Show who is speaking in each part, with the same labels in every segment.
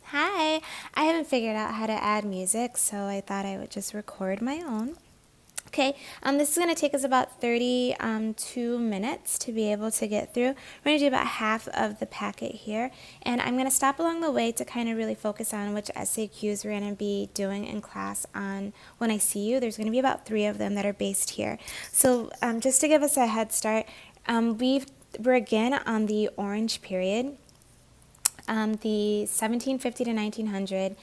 Speaker 1: Hi, I haven't figured out how to add music, so I thought I would just record my own. Okay, this is going to take us about 32 minutes to be able to get through. We're going to do about half of the packet here, and I'm going to stop along the way to kind of really focus on which SAQs we're going to be doing in class on When I See You. There's going to be about 3 of them that are based here. So just to give us a head start, we're again on the Orange period, the 1750 to 1900,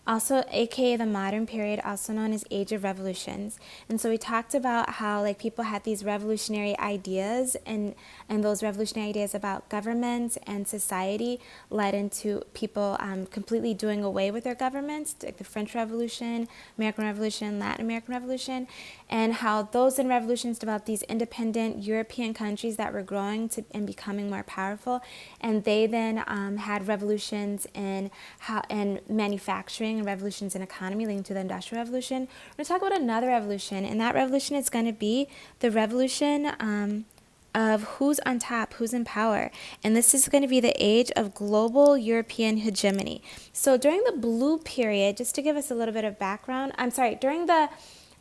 Speaker 1: also aka the modern period, also known as Age of Revolutions. And so we talked about how like people had these revolutionary ideas, and those revolutionary ideas about government and society led into people completely doing away with their governments, like the French Revolution, American Revolution, Latin American Revolution, and how those in revolutions developed these independent European countries that were growing to and becoming more powerful, and they then had revolutions in manufacturing and revolutions in economy, leading to the Industrial Revolution. We're going to talk about another revolution, and that revolution is going to be the revolution of who's on top, who's in power. And this is going to be the age of global European hegemony. So during the blue period, just to give us a little bit of background, during the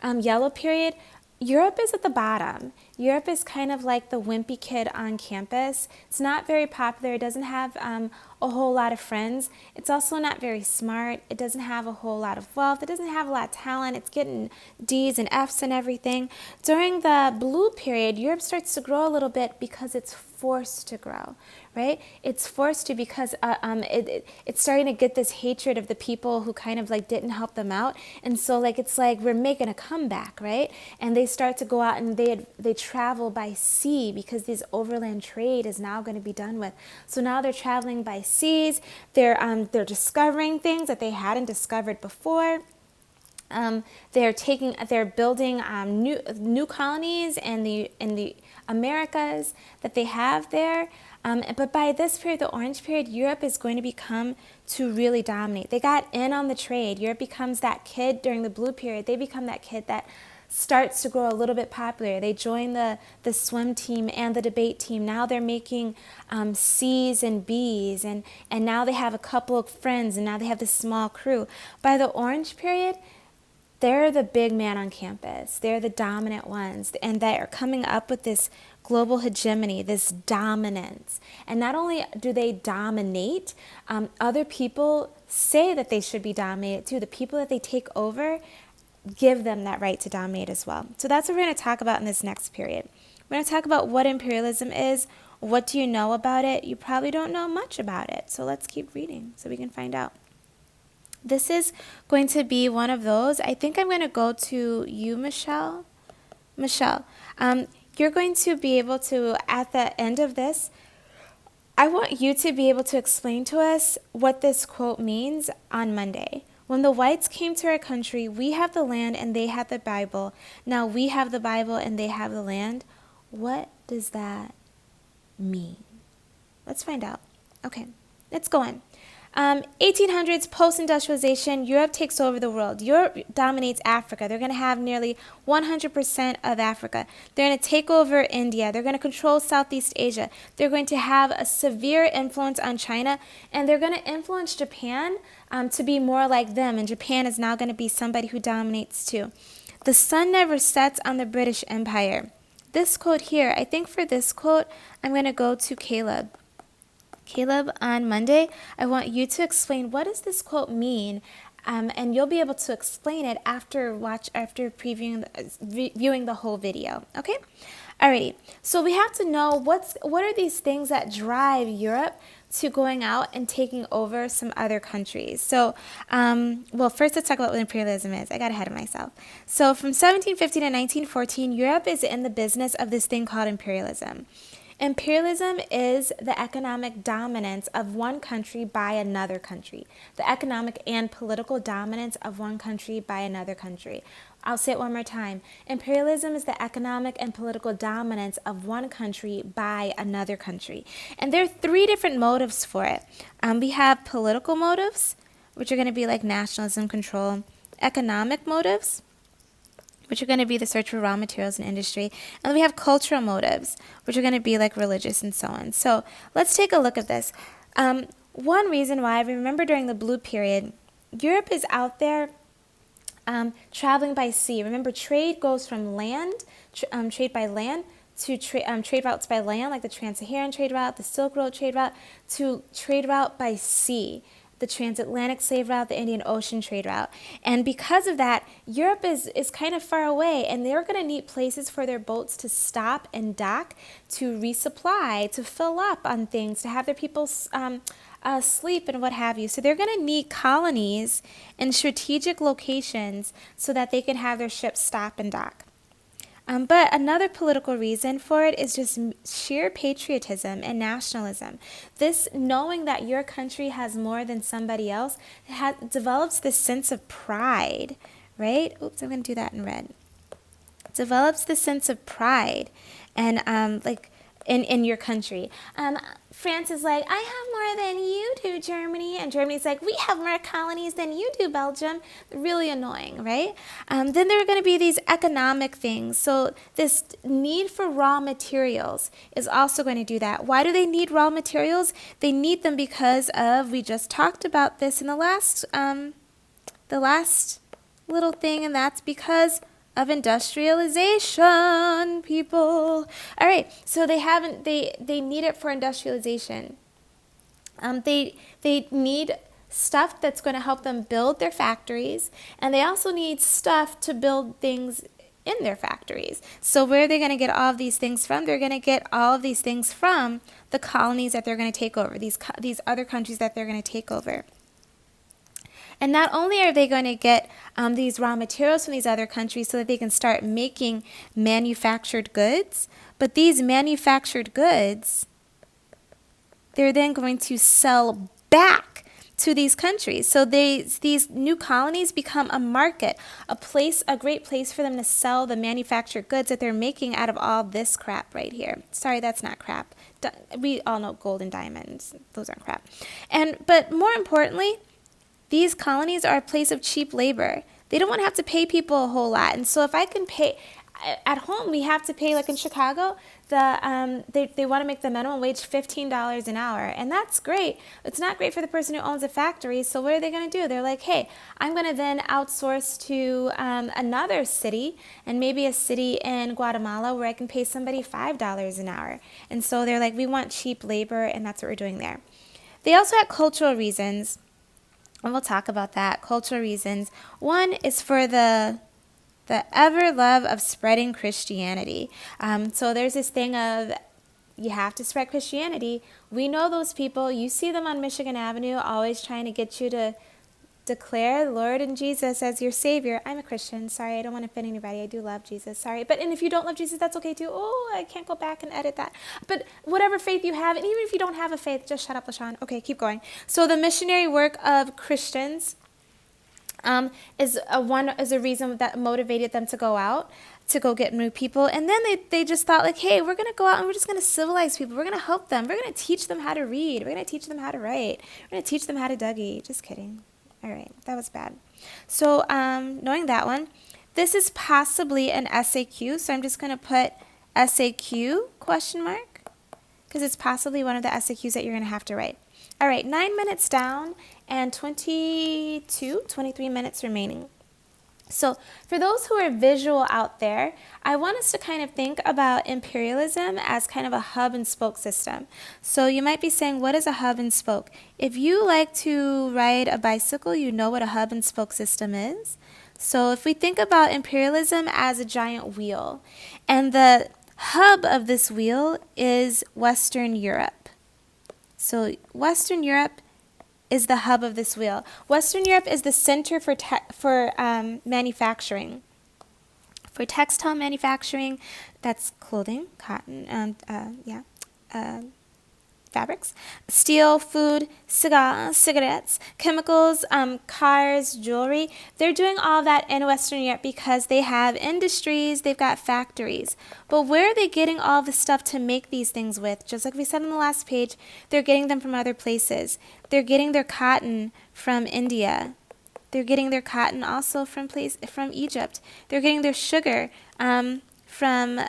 Speaker 1: yellow period, Europe is at the bottom. Europe is kind of like the wimpy kid on campus. It's not very popular. It doesn't have a whole lot of friends. It's also not very smart. It doesn't have a whole lot of wealth. It doesn't have a lot of talent. It's getting D's and F's and everything. During the blue period, Europe starts to grow a little bit because it's forced to grow, right? It's forced to because it's starting to get this hatred of the people who kind of like didn't help them out. And so like it's like we're making a comeback, right? And they start to go out and they travel by sea because this overland trade is now going to be done with. So now they're traveling by seas. They're discovering things that they hadn't discovered before. They're building new colonies in the Americas that they have there. But by this period, the Orange period, Europe is going to become to really dominate. They got in on the trade. Europe becomes that kid during the blue period. They become that kid that starts to grow a little bit popular. They join the swim team and the debate team. Now they're making C's and B's, and now they have a couple of friends, and now they have this small crew. By the Orange period, they're the big man on campus. They're the dominant ones, and they are coming up with this global hegemony, this dominance. And not only do they dominate, other people say that they should be dominated too. The people that they take over give them that right to dominate as well. So that's what we're going to talk about in this next period. We're going to talk about what imperialism is. What do you know about it? You probably don't know much about it. So let's keep reading so we can find out. This is going to be one of those. I think I'm going to go to you, Michelle. Michelle, you're going to be able to, at the end of this, I want you to be able to explain to us what this quote means on Monday. When the whites came to our country, we have the land and they had the Bible. Now we have the Bible and they have the land. What does that mean? Let's find out. Okay, let's go on. 1800s, post-industrialization, Europe takes over the world. Europe dominates Africa. They're going to have nearly 100% of Africa. They're going to take over India. They're going to control Southeast Asia. They're going to have a severe influence on China, and they're going to influence Japan to be more like them, and Japan is now going to be somebody who dominates too. The sun never sets on the British Empire. This quote here, I think for this quote, I'm going to go to Caleb. Caleb, on Monday, I want you to explain what does this quote mean, and you'll be able to explain it after viewing the whole video. Okay, alrighty. So we have to know what are these things that drive Europe to going out and taking over some other countries. So, well, first let's talk about what imperialism is. I got ahead of myself. So from 1750 to 1914, Europe is in the business of this thing called imperialism. Imperialism is the economic dominance of one country by another country. The economic and political dominance of one country by another country. I'll say it one more time. Imperialism is the economic and political dominance of one country by another country. And there are 3 different motives for it. We have political motives, which are going to be like nationalism, control. Economic motives, which are going to be the search for raw materials and industry. And then we have cultural motives, which are going to be like religious and so on. So let's take a look at this. One reason why, I remember during the Blue Period, Europe is out there traveling by sea. Remember, trade goes from land, trade by land, to trade routes by land, like the Trans-Saharan trade route, the Silk Road trade route, to trade route by sea, the transatlantic slave route, the Indian Ocean trade route. And because of that, Europe is kind of far away, and they're going to need places for their boats to stop and dock, to resupply, to fill up on things, to have their people sleep and what have you. So they're going to need colonies in strategic locations so that they can have their ships stop and dock. But another political reason for it is just sheer patriotism and nationalism. This knowing that your country has more than somebody else develops this sense of pride, right? Oops, I'm going to do that in red. Develops this sense of pride and in your country. France is like, I have more than you do, Germany. And Germany's like, we have more colonies than you do, Belgium. Really annoying, right? Then there are going to be these economic things. So this need for raw materials is also going to do that. Why do they need raw materials? They need them because of, we just talked about this in the last little thing, and that's because of industrialization, people. All right, so they need it for industrialization. They need stuff that's going to help them build their factories, and they also need stuff to build things in their factories. So where are they going to get all of these things from? They're going to get all of these things from the colonies that they're going to take over, these other countries that they're going to take over. And not only are they going to get these raw materials from these other countries so that they can start making manufactured goods, but these manufactured goods, they're then going to sell back to these countries. So these new colonies become a market, a great place for them to sell the manufactured goods that they're making out of all this crap right here. Sorry, that's not crap. We all know gold and diamonds. Those aren't crap. But more importantly, these colonies are a place of cheap labor. They don't want to have to pay people a whole lot. And so if I can pay, at home we have to pay, like in Chicago, they want to make the minimum wage $15 an hour. And that's great. It's not great for the person who owns a factory. So what are they going to do? They're like, hey, I'm going to then outsource to another city, and maybe a city in Guatemala where I can pay somebody $5 an hour. And so they're like, we want cheap labor, and that's what we're doing there. They also had cultural reasons. And we'll talk about that, cultural reasons. One is for the ever love of spreading Christianity. So there's this thing of, you have to spread Christianity. We know those people. You see them on Michigan Avenue always trying to get you to declare the Lord and Jesus as your Savior. I'm a Christian. Sorry, I don't want to offend anybody. I do love Jesus. Sorry. And if you don't love Jesus, that's okay too. Oh, I can't go back and edit that. But whatever faith you have, and even if you don't have a faith, just shut up, LaShawn. Okay, keep going. So the missionary work of Christians is a reason that motivated them to go out, to go get new people. And then they just thought, like, hey, we're going to go out and we're just going to civilize people. We're going to help them. We're going to teach them how to read. We're going to teach them how to write. We're going to teach them how to Dougie. Just kidding. All right, that was bad. So knowing that one, this is possibly an SAQ. So I'm just going to put SAQ question mark, because it's possibly one of the SAQs that you're going to have to write. All right, 9 minutes down and 23 minutes remaining. So for those who are visual out there, I want us to kind of think about imperialism as kind of a hub and spoke system. So you might be saying, what is a hub and spoke? If you like to ride a bicycle, you know what a hub and spoke system is. So if we think about imperialism as a giant wheel, and the hub of this wheel is Western Europe. So Western Europe is the hub of this wheel. Western Europe is the center for manufacturing. For textile manufacturing, that's clothing, cotton, fabrics, steel, food, cigarettes, chemicals, cars, jewelry. They're doing all that in Western Europe because they have industries, they've got factories. But where are they getting all the stuff to make these things with? Just like we said on the last page, they're getting them from other places. They're getting their cotton from India. They're getting their cotton also from Egypt. They're getting their sugar from,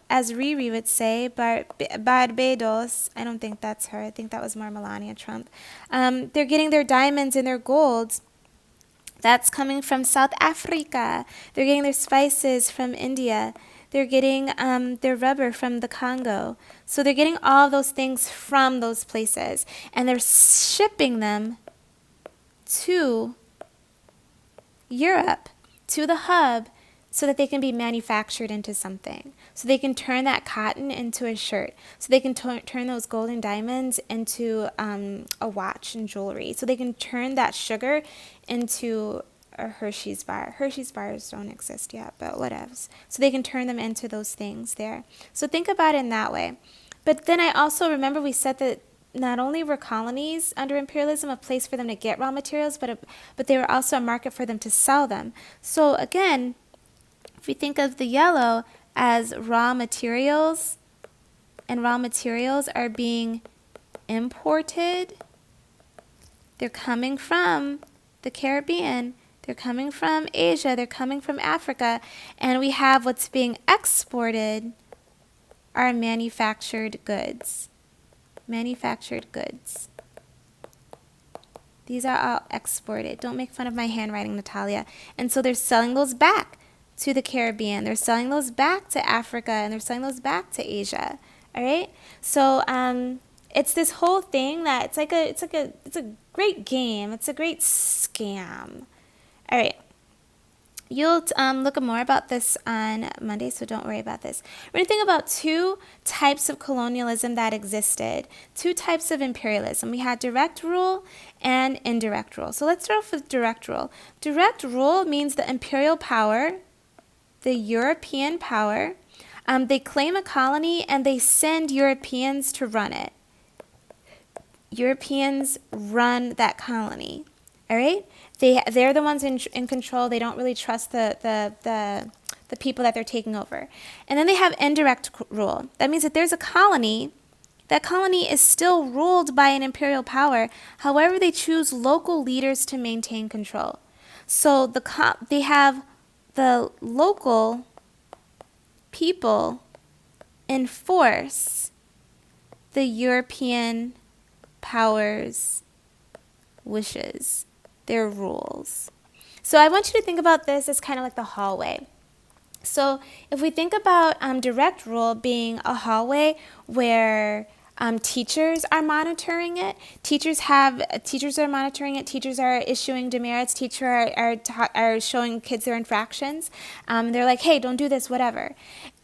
Speaker 1: as Riri would say, Barbados. I don't think that's her. I think that was more Melania Trump. They're getting their diamonds and their golds. That's coming from South Africa. They're getting their spices from India. They're getting their rubber from the Congo. So they're getting all those things from those places. And they're shipping them to Europe, to the hub, so that they can be manufactured into something. So they can turn that cotton into a shirt. So they can turn those gold and diamonds into a watch and jewelry. So they can turn that sugar into a Hershey's bar. Hershey's bars don't exist yet, but whatevs. So they can turn them into those things there. So think about it in that way. But then I also remember we said that not only were colonies under imperialism a place for them to get raw materials, but they were also a market for them to sell them. So again, if we think of the yellow as raw materials, and raw materials are being imported, they're coming from the Caribbean, they're coming from Asia, they're coming from Africa, and we have what's being exported are manufactured goods. Manufactured goods. These are all exported. Don't make fun of my handwriting, Natalia. And so they're selling those back to the Caribbean. They're selling those back to Africa, and they're selling those back to Asia. All right? So it's this whole thing that it's a great game. It's a great scam. All right. You'll look more about this on Monday, so don't worry about this. We're going to think about two types of colonialism that existed, two types of imperialism. We had direct rule and indirect rule. So let's start off with direct rule. Direct rule means the imperial power, the European power. They claim a colony and they send Europeans to run it. Europeans run that colony. All right? They're the ones in control. They don't really trust the people that they're taking over. And then they have indirect rule. That means that there's a colony. That colony is still ruled by an imperial power. However, they choose local leaders to maintain control. So they have the local people enforce the European powers' wishes, their rules. So I want you to think about this as kind of like the hallway. So if we think about direct rule being a hallway where teachers are monitoring it, teachers are monitoring it, teachers are issuing demerits, teachers are showing kids their infractions. They're like, hey, don't do this, whatever.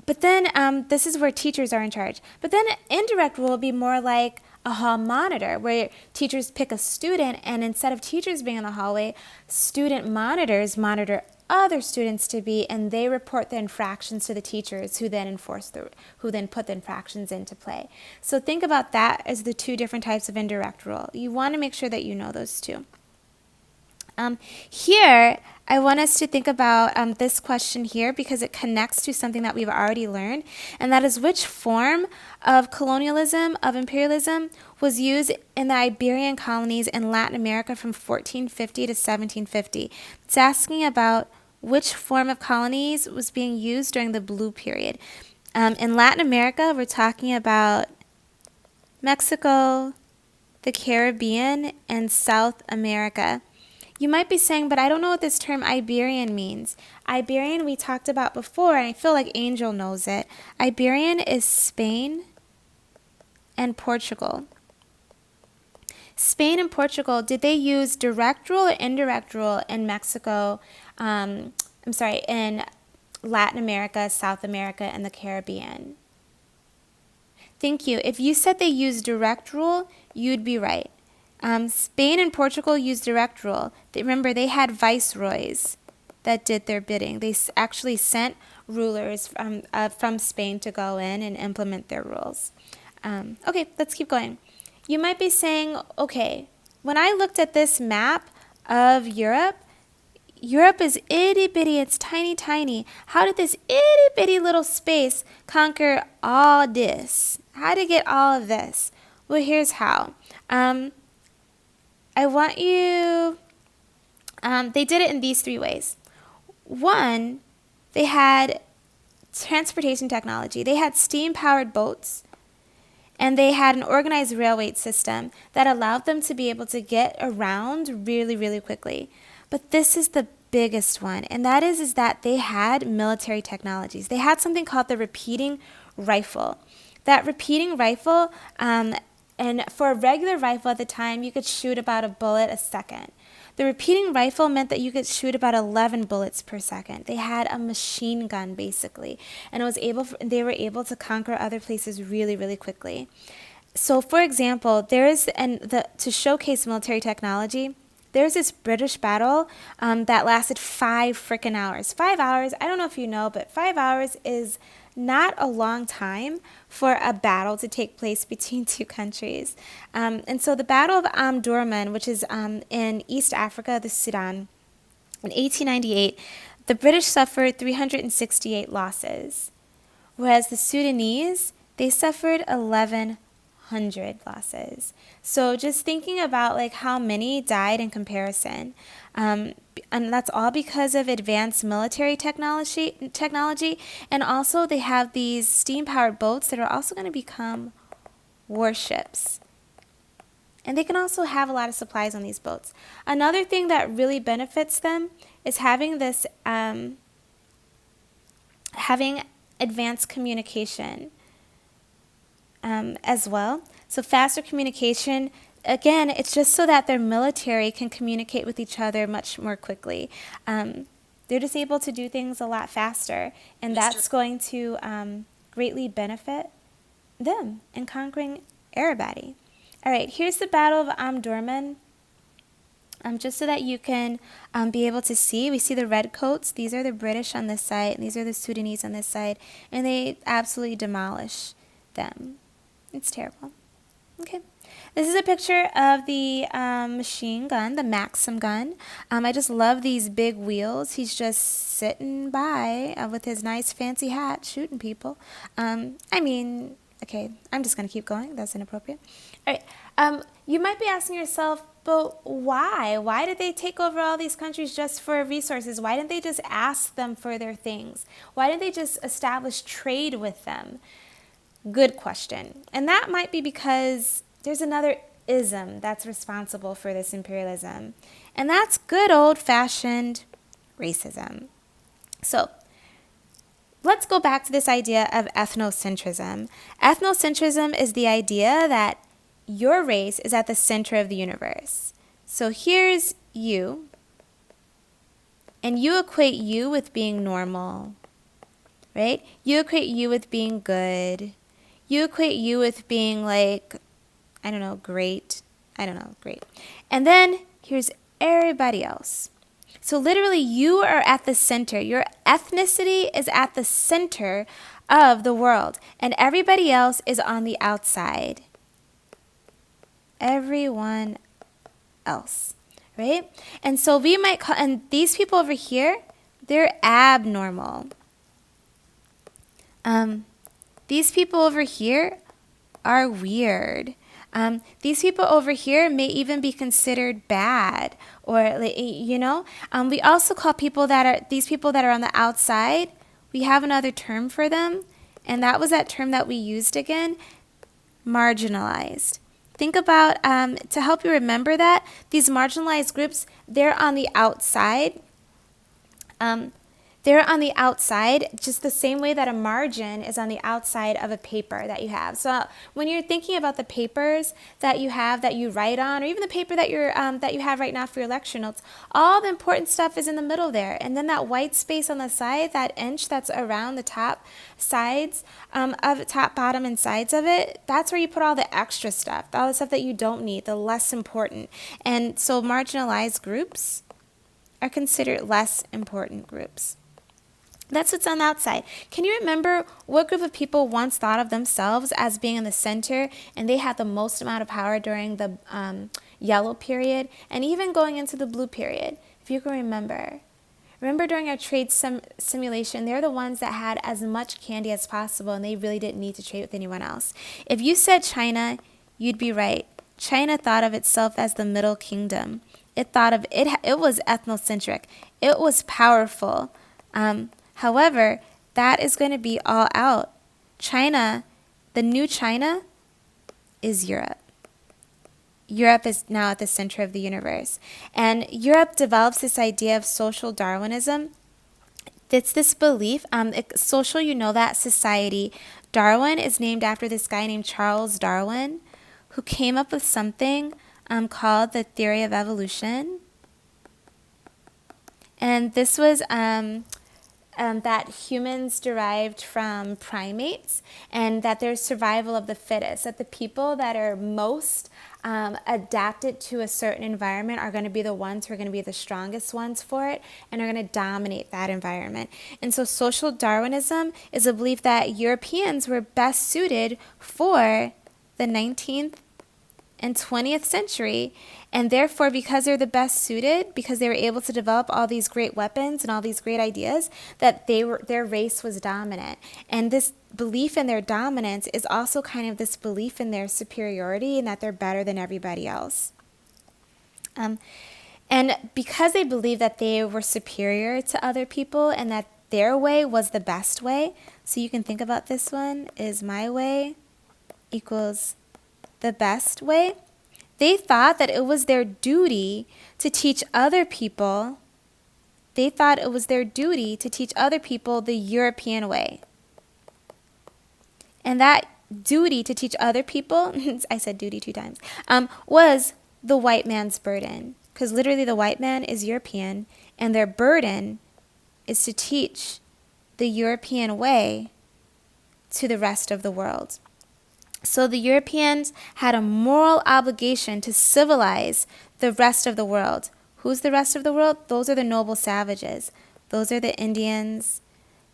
Speaker 1: But then this is where teachers are in charge. But then indirect rule would be more like a hall monitor, where teachers pick a student, and instead of teachers being in the hallway, student monitors monitor other students to be, and they report the infractions to the teachers, who then put the infractions into play. So think about that as the two different types of indirect rule. You want to make sure that you know those two. Here, I want us to think about this question here, because it connects to something that we've already learned, and that is which form of colonialism, of imperialism, was used in the Iberian colonies in Latin America from 1450 to 1750. It's asking about which form of colonies was being used during the Blue Period. In Latin America, we're talking about Mexico, the Caribbean, and South America. You might be saying, but I don't know what this term Iberian means. Iberian we talked about before, and I feel like Angel knows it. Iberian is Spain and Portugal. Spain and Portugal, did they use direct rule or indirect rule in Mexico, in Latin America, South America, and the Caribbean? Thank you. If you said they used direct rule, you'd be right. Spain and Portugal used direct rule. Remember, they had viceroys that did their bidding. They actually sent rulers from Spain to go in and implement their rules. Okay, let's keep going. You might be saying, okay, when I looked at this map of Europe, Europe is itty-bitty, it's tiny. How did this itty-bitty little space conquer all this? How did it get all of this? Well, here's how. I want you They did it in these three ways. One, they had transportation technology. They had steam-powered boats, and they had an organized railway system that allowed them to be able to get around really, really quickly. But this is the biggest one, and that is that they had military technologies. They had something called the repeating rifle. That repeating rifle, and for a regular rifle at the time, you could shoot about a bullet a second. The repeating rifle meant that you could shoot about 11 bullets per second. They had a machine gun, basically, and they were able to conquer other places really, really quickly. So, for example, to showcase military technology, there's this British battle that lasted 5 freaking hours. 5 hours, I don't know if you know, but 5 hours is not a long time for a battle to take place between two countries. And so the Battle of Omdurman, which is in East Africa, the Sudan, in 1898, the British suffered 368 losses, whereas the Sudanese, they suffered 1,100 losses. So just thinking about like how many died in comparison, and that's all because of advanced military technology, and also they have these steam-powered boats that are also going to become warships. And they can also have a lot of supplies on these boats. Another thing that really benefits them is having this, having advanced communication as well. So faster communication, again, it's just so that their military can communicate with each other much more quickly. They're just able to do things a lot faster, and that's going to greatly benefit them in conquering everybody. All right, here's the Battle of Omdurman. Just so that you can be able to see. We see the redcoats. These are the British on this side, and these are the Sudanese on this side, and they absolutely demolish them. It's terrible. Okay. This is a picture of the machine gun, the Maxim gun. I just love these big wheels. He's just sitting by with his nice fancy hat shooting people. Okay, I'm just going to keep going. That's inappropriate. All right. You might be asking yourself, but why? Why did they take over all these countries just for resources? Why didn't they just ask them for their things? Why didn't they just establish trade with them? Good question. And that might be because there's another ism that's responsible for this imperialism, and that's good old-fashioned racism. So let's go back to this idea of ethnocentrism. Ethnocentrism is the idea that your race is at the center of the universe. So here's you, and you equate you with being normal, right? You equate you with being good. You equate you with being like, great. Great. And then here's everybody else. So literally you are at the center. Your ethnicity is at the center of the world, and everybody else is on the outside. Everyone else, right? And so we might call, and these people over here, they're abnormal. These people over here are weird. These people over here may even be considered bad, or we also call these people that are on the outside. We have another term for them, and that was that term that we used again, marginalized. Think about, to help you remember that, these marginalized groups, they're on the outside. They're on the outside just the same way that a margin is on the outside of a paper that you have. So when you're thinking about the papers that you have that you write on, or even the paper that you have right now for your lecture notes, all the important stuff is in the middle there. And then that white space on the side, that inch that's around the top sides of the top, bottom, and sides of it, that's where you put all the extra stuff, all the stuff that you don't need, the less important. And so marginalized groups are considered less important groups. That's what's on the outside. Can you remember what group of people once thought of themselves as being in the center, and they had the most amount of power during the yellow period and even going into the blue period? If you can remember. Remember during our trade simulation, they're the ones that had as much candy as possible, and they really didn't need to trade with anyone else. If you said China, you'd be right. China thought of itself as the Middle Kingdom, It thought of it. It was ethnocentric. It was powerful. However, that is going to be all out. China, the new China, is Europe. Europe is now at the center of the universe. And Europe develops this idea of social Darwinism. It's this belief, social, you know that, society. Darwin is named after this guy named Charles Darwin, who came up with something called the theory of evolution. And this was that humans derived from primates, and that there's survival of the fittest, that the people that are most adapted to a certain environment are going to be the ones who are going to be the strongest ones for it and are going to dominate that environment. And so social Darwinism is a belief that Europeans were best suited for the 19th and 20th century, and therefore, because they're the best suited, because they were able to develop all these great weapons and all these great ideas, that their race was dominant. And this belief in their dominance is also kind of this belief in their superiority and that they're better than everybody else. And because they believed that they were superior to other people and that their way was the best way, so you can think about this one, is my way equals the best way. They thought that it was their duty to teach other people. They thought it was their duty to teach other people the European way. And that duty to teach other people, I said duty 2 times, was the white man's burden. Because literally the white man is European, and their burden is to teach the European way to the rest of the world. So the Europeans had a moral obligation to civilize the rest of the world. Who's the rest of the world? Those are the noble savages. Those are the Indians.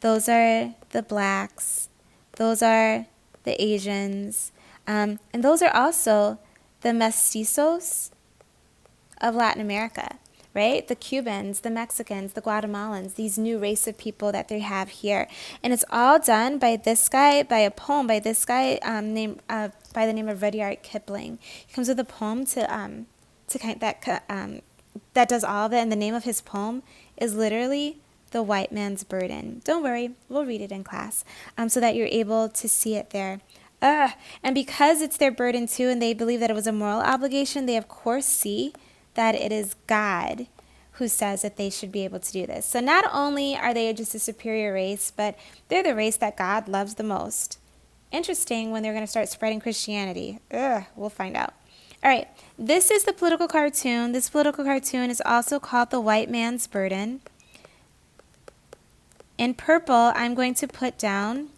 Speaker 1: Those are the blacks. Those are the Asians. And those are also the mestizos of Latin America, right? The Cubans, the Mexicans, the Guatemalans, these new race of people that they have here. And it's all done by this guy, by a poem by this guy named by the name of Rudyard Kipling. He comes with a poem that does all of it, and the name of his poem is literally The White Man's Burden. Don't worry, we'll read it in class so that you're able to see it there. And because it's their burden too, and they believe that it was a moral obligation, they of course see that it is God who says that they should be able to do this. So not only are they just a superior race, but they're the race that God loves the most. Interesting when they're going to start spreading Christianity. We'll find out. All right, this is the political cartoon. This political cartoon is also called The White Man's Burden. In purple, I'm going to put down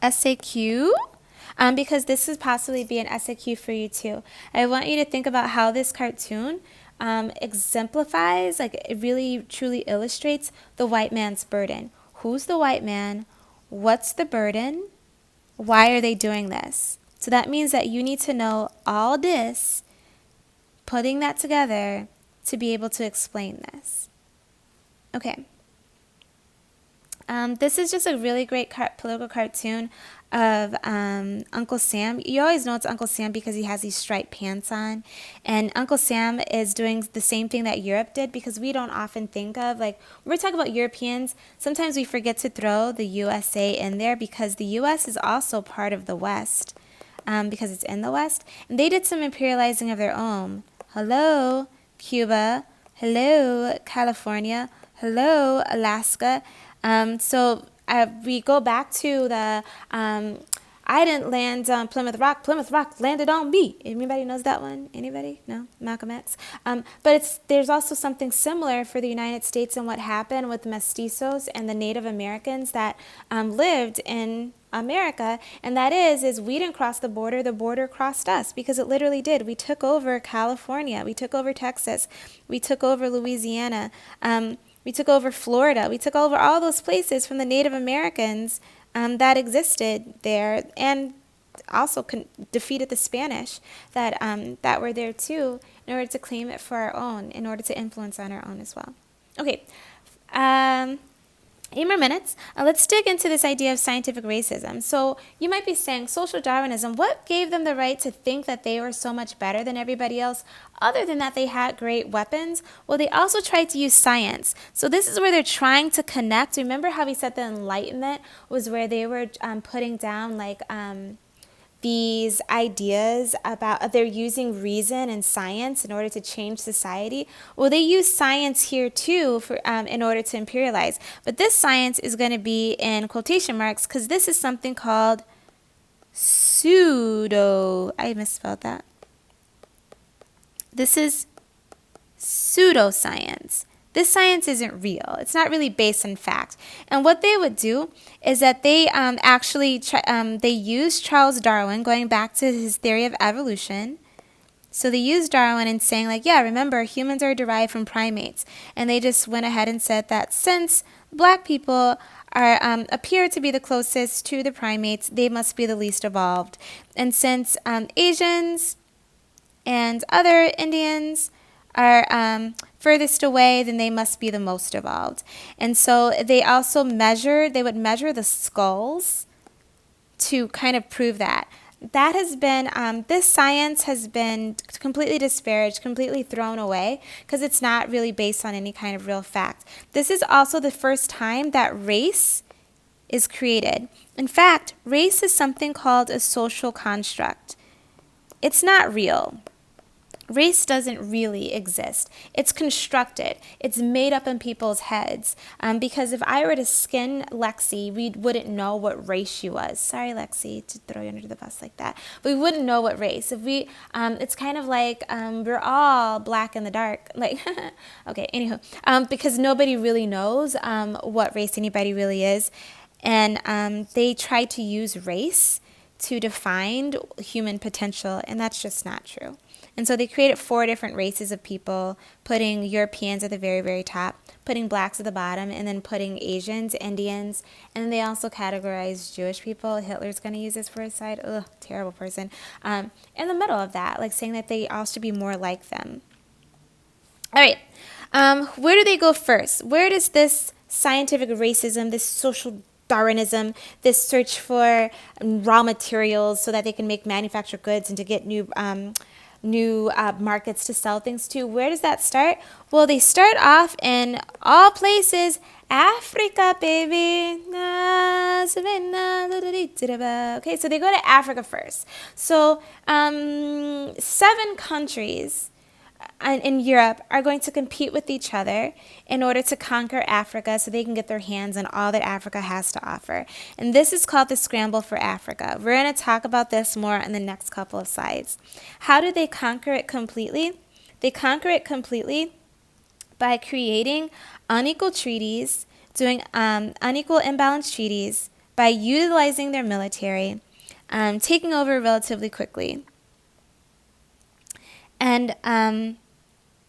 Speaker 1: SAQ. Because this would possibly be an SAQ for you too. I want you to think about how this cartoon exemplifies, like it really truly illustrates the white man's burden. Who's the white man? What's the burden? Why are they doing this? So that means that you need to know all this, putting that together to be able to explain this. Okay. This is just a really great political cartoon of Uncle Sam. You always know it's Uncle Sam because he has these striped pants on. And Uncle Sam is doing the same thing that Europe did, because we don't often think of, like, when we're talking about Europeans, sometimes we forget to throw the USA in there, because the US is also part of the West, because it's in the West. And they did some imperializing of their own. Hello, Cuba. Hello, California. Hello, Alaska. So we go back to the I didn't land on Plymouth Rock landed on me. Anybody knows that one? Anybody? No? Malcolm X? But there's also something similar for the United States and what happened with mestizos and the Native Americans that lived in America, and that is we didn't cross the border crossed us, because it literally did. We took over California, we took over Texas, we took over Louisiana, we took over Florida. We took over all those places from the Native Americans that existed there, and also defeated the Spanish that were there too, in order to claim it for our own, in order to influence on our own as well. Okay, 8 more minutes. Let's dig into this idea of scientific racism. So you might be saying social Darwinism, what gave them the right to think that they were so much better than everybody else other than that they had great weapons? Well, they also tried to use science. So this is where they're trying to connect. Remember how we said the Enlightenment was where they were putting down these ideas about they're using reason and science in order to change society. Well, they use science here too for in order to imperialize. But this science is going to be in quotation marks because this is something called pseudo. I misspelled that. This is pseudoscience. This science isn't real. It's not really based on fact. And what they would do is that they they used Charles Darwin, going back to his theory of evolution. So they used Darwin and saying yeah, remember, humans are derived from primates. And they just went ahead and said that since black people appear to be the closest to the primates, they must be the least evolved. And since Asians and other Indians are furthest away, then they must be the most evolved. And so they would measure the skulls to kind of prove that. That has been, this science has been completely disparaged, completely thrown away, because it's not really based on any kind of real fact. This is also the first time that race is created. In fact, race is something called a social construct. It's not real. Race doesn't really exist. It's constructed. It's made up in people's heads. Because if I were to skin Lexi, we wouldn't know what race she was. Sorry, Lexi, to throw you under the bus like that. But we wouldn't know what race. If we, it's kind of like we're all black in the dark. Okay, anywho, because nobody really knows what race anybody really is, and they try to use race to define human potential, and that's just not true. And so they created 4 different races of people, putting Europeans at the very, very top, putting blacks at the bottom, and then putting Asians, Indians, and then they also categorized Jewish people. Hitler's going to use this for his side. Ugh, terrible person. In the middle of that, saying that they all should be more like them. All right. Where do they go first? Where does this scientific racism, this social Darwinism, this search for raw materials so that they can make manufactured goods and to get new markets to sell things to, where does that start? Well, they start off in all places, Africa, baby. Okay, so they go to Africa first. So 7 countries in Europe are going to compete with each other in order to conquer Africa so they can get their hands on all that Africa has to offer. And this is called the Scramble for Africa. We're going to talk about this more in the next couple of slides. How do they conquer it completely? They conquer it completely by creating unequal treaties, doing unequal imbalanced treaties, by utilizing their military, taking over relatively quickly. And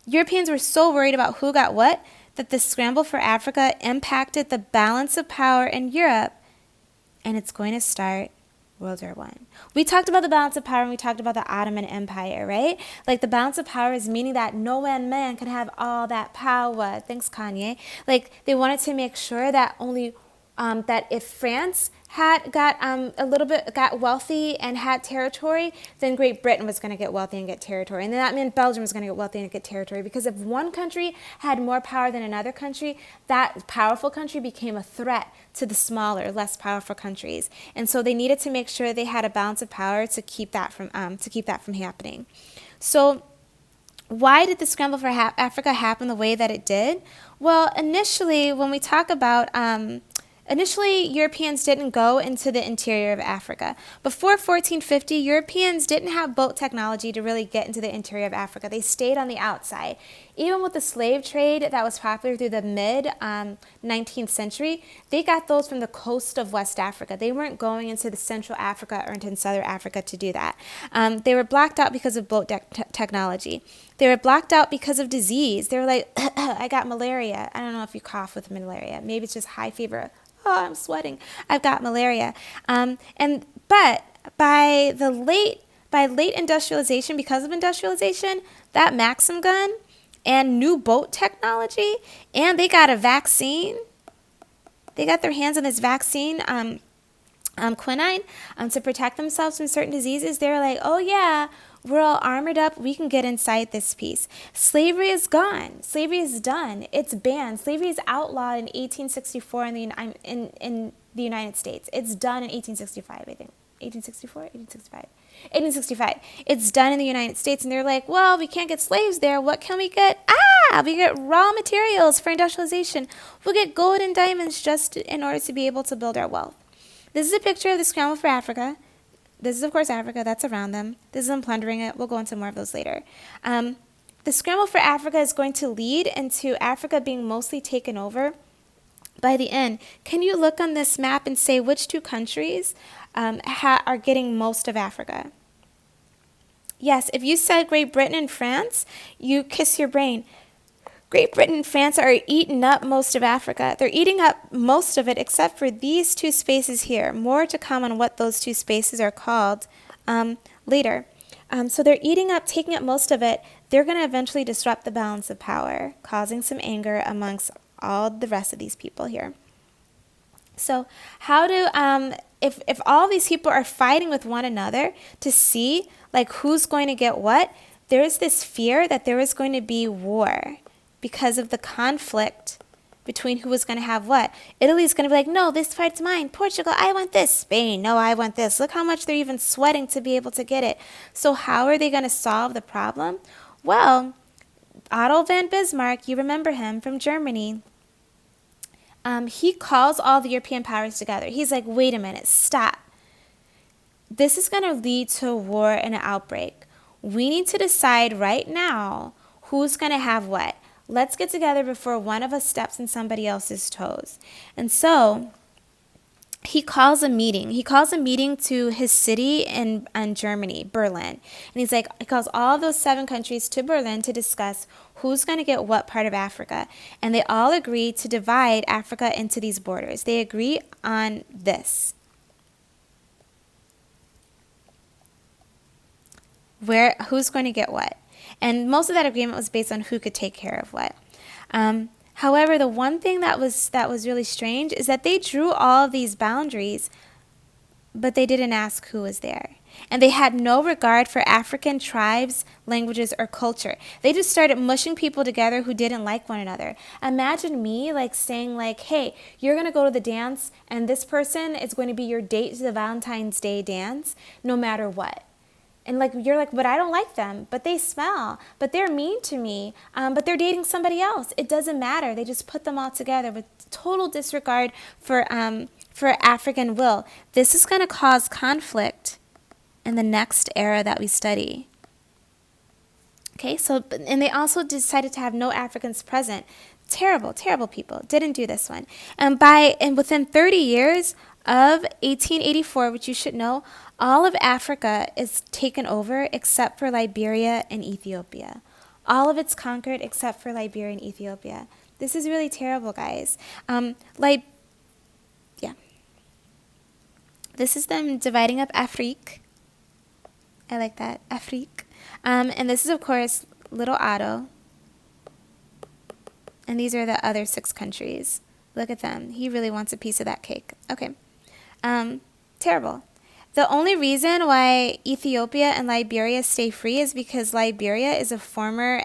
Speaker 1: Europeans were so worried about who got what that the scramble for Africa impacted the balance of power in Europe, and it's going to start World War I. We talked about the balance of power and we talked about the Ottoman Empire, right? The balance of power is meaning that no one man can have all that power. Thanks, Kanye. They wanted to make sure that only that if France had got wealthy and had territory, then Great Britain was going to get wealthy and get territory. And then that meant Belgium was going to get wealthy and get territory. Because if one country had more power than another country, that powerful country became a threat to the smaller, less powerful countries. And so they needed to make sure they had a balance of power to keep that from happening. So why did the scramble for Africa happen the way that it did? Well, initially, when we talk about initially, Europeans didn't go into the interior of Africa. Before 1450, Europeans didn't have boat technology to really get into the interior of Africa. They stayed on the outside. Even with the slave trade that was popular through the mid-19th century, they got those from the coast of West Africa. They weren't going into the Central Africa or into Southern Africa to do that. They were blocked out because of boat technology. They were blocked out because of disease. They were like, I got malaria. I don't know if you cough with malaria. Maybe it's just high fever. Oh, I'm sweating. I've got malaria. But by late industrialization, because of industrialization, that Maxim gun and new boat technology, and they got a vaccine. they got their hands on this vaccine, quinine, to protect themselves from certain diseases. They're like, oh yeah, we're all armored up. We can get inside this piece. Slavery is gone. Slavery is done. It's banned. Slavery is outlawed in 1864 in the United States. It's done in 1865, I think. 1864, 1865. 1865. It's done in the United States, and they're like, well, we can't get slaves there. What can we get? We get raw materials for industrialization. We'll get gold and diamonds just in order to be able to build our wealth. This is a picture of the scramble for Africa. This is, of course, Africa. That's around them. This is them plundering it. We'll go into more of those later. The scramble for Africa is going to lead into Africa being mostly taken over by the end. Can you look on this map and say which two countries are getting most of Africa? Yes, if you said Great Britain and France, you kiss your brain. Great Britain and France are eating up most of Africa. They're eating up most of it except for these two spaces here. More to come on what those two spaces are called later. So they're eating up, taking up most of it. They're going to eventually disrupt the balance of power, causing some anger amongst all the rest of these people here. So how do, if all these people are fighting with one another to see like who's going to get what, there is this fear that there is going to be war because of the conflict between who was going to have what. Italy's going to be like, no, this part's mine. Portugal, I want this. Spain, no, I want this. Look how much they're even sweating to be able to get it. So how are they going to solve the problem? Well, Otto von Bismarck, you remember him from Germany. He calls all the European powers together. He's like, wait a minute, stop. This is going to lead to a war and an outbreak. We need to decide right now who's going to have what. Let's get together before one of us steps on somebody else's toes. And so he calls a meeting. He calls a meeting to his city in Germany, Berlin. And he's like, he calls all those 7 countries to Berlin to discuss who's going to get what part of Africa. And they all agree to divide Africa into these borders. They agree on this. Who's going to get what. And most of that agreement was based on who could take care of what. However, the one thing that was really strange is that they drew all of these boundaries, but they didn't ask who was there. And they had no regard for African tribes, languages, or culture. They just started mushing people together who didn't like one another. Imagine me like saying like, hey, you're going to go to the dance, and this person is going to be your date to the Valentine's Day dance, no matter what. And like you're like, but I don't like them, but they smell, but they're mean to me, but they're dating somebody else. It doesn't matter. They just put them all together with total disregard for African will. This is going to cause conflict in the next era that we study. Okay, so, and they also decided to have no Africans present. Terrible, terrible people. Didn't do this one. And within 30 years of 1884, which you should know, all of Africa is taken over except for Liberia and Ethiopia. All of it's conquered except for Liberia and Ethiopia. This is really terrible, guys. This is them dividing up Afrique. I like that, Afrique. And this is, of course, little Otto. And these are the other 6 countries. Look at them. He really wants a piece of that cake. Okay. Terrible. The only reason why Ethiopia and Liberia stay free is because Liberia is a former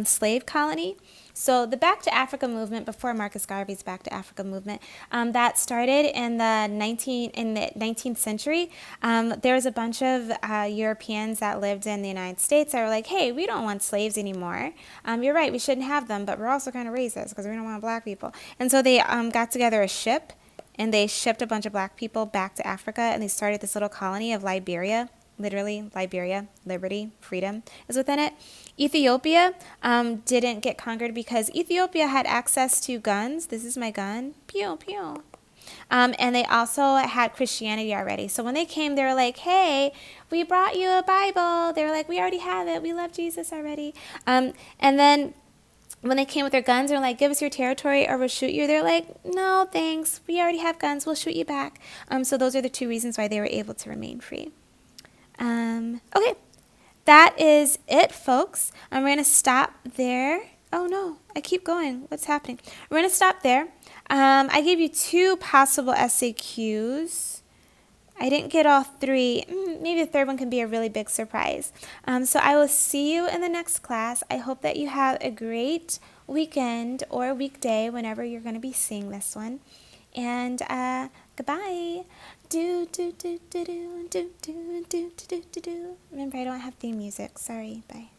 Speaker 1: slave colony. So the Back to Africa movement, before Marcus Garvey's Back to Africa movement, that started in the 19th century. There was a bunch of Europeans that lived in the United States that were like, hey, we don't want slaves anymore. You're right, we shouldn't have them, but we're also kind of racist because we don't want black people. And so they got together a ship, and they shipped a bunch of black people back to Africa, and they started this little colony of Liberia. Literally, Liberia, liberty, freedom is within it. Ethiopia didn't get conquered because Ethiopia had access to guns. This is my gun. Pew, pew. And they also had Christianity already. So when they came, they were like, hey, we brought you a Bible. They were like, we already have it. We love Jesus already. And then when they came with their guns, they're like, give us your territory or we'll shoot you. They're like, no, thanks. We already have guns. We'll shoot you back. So those are the 2 reasons why they were able to remain free. Okay, that is it, folks. I'm going to stop there. Oh no, I keep going. What's happening? We're going to stop there. I gave you 2 possible essay cues. I didn't get all 3. Maybe the third one can be a really big surprise. So I will see you in the next class. I hope that you have a great weekend or weekday whenever you're going to be seeing this one. And goodbye. Do do do do do do do do do do do. Remember, I don't have theme music. Sorry. Bye.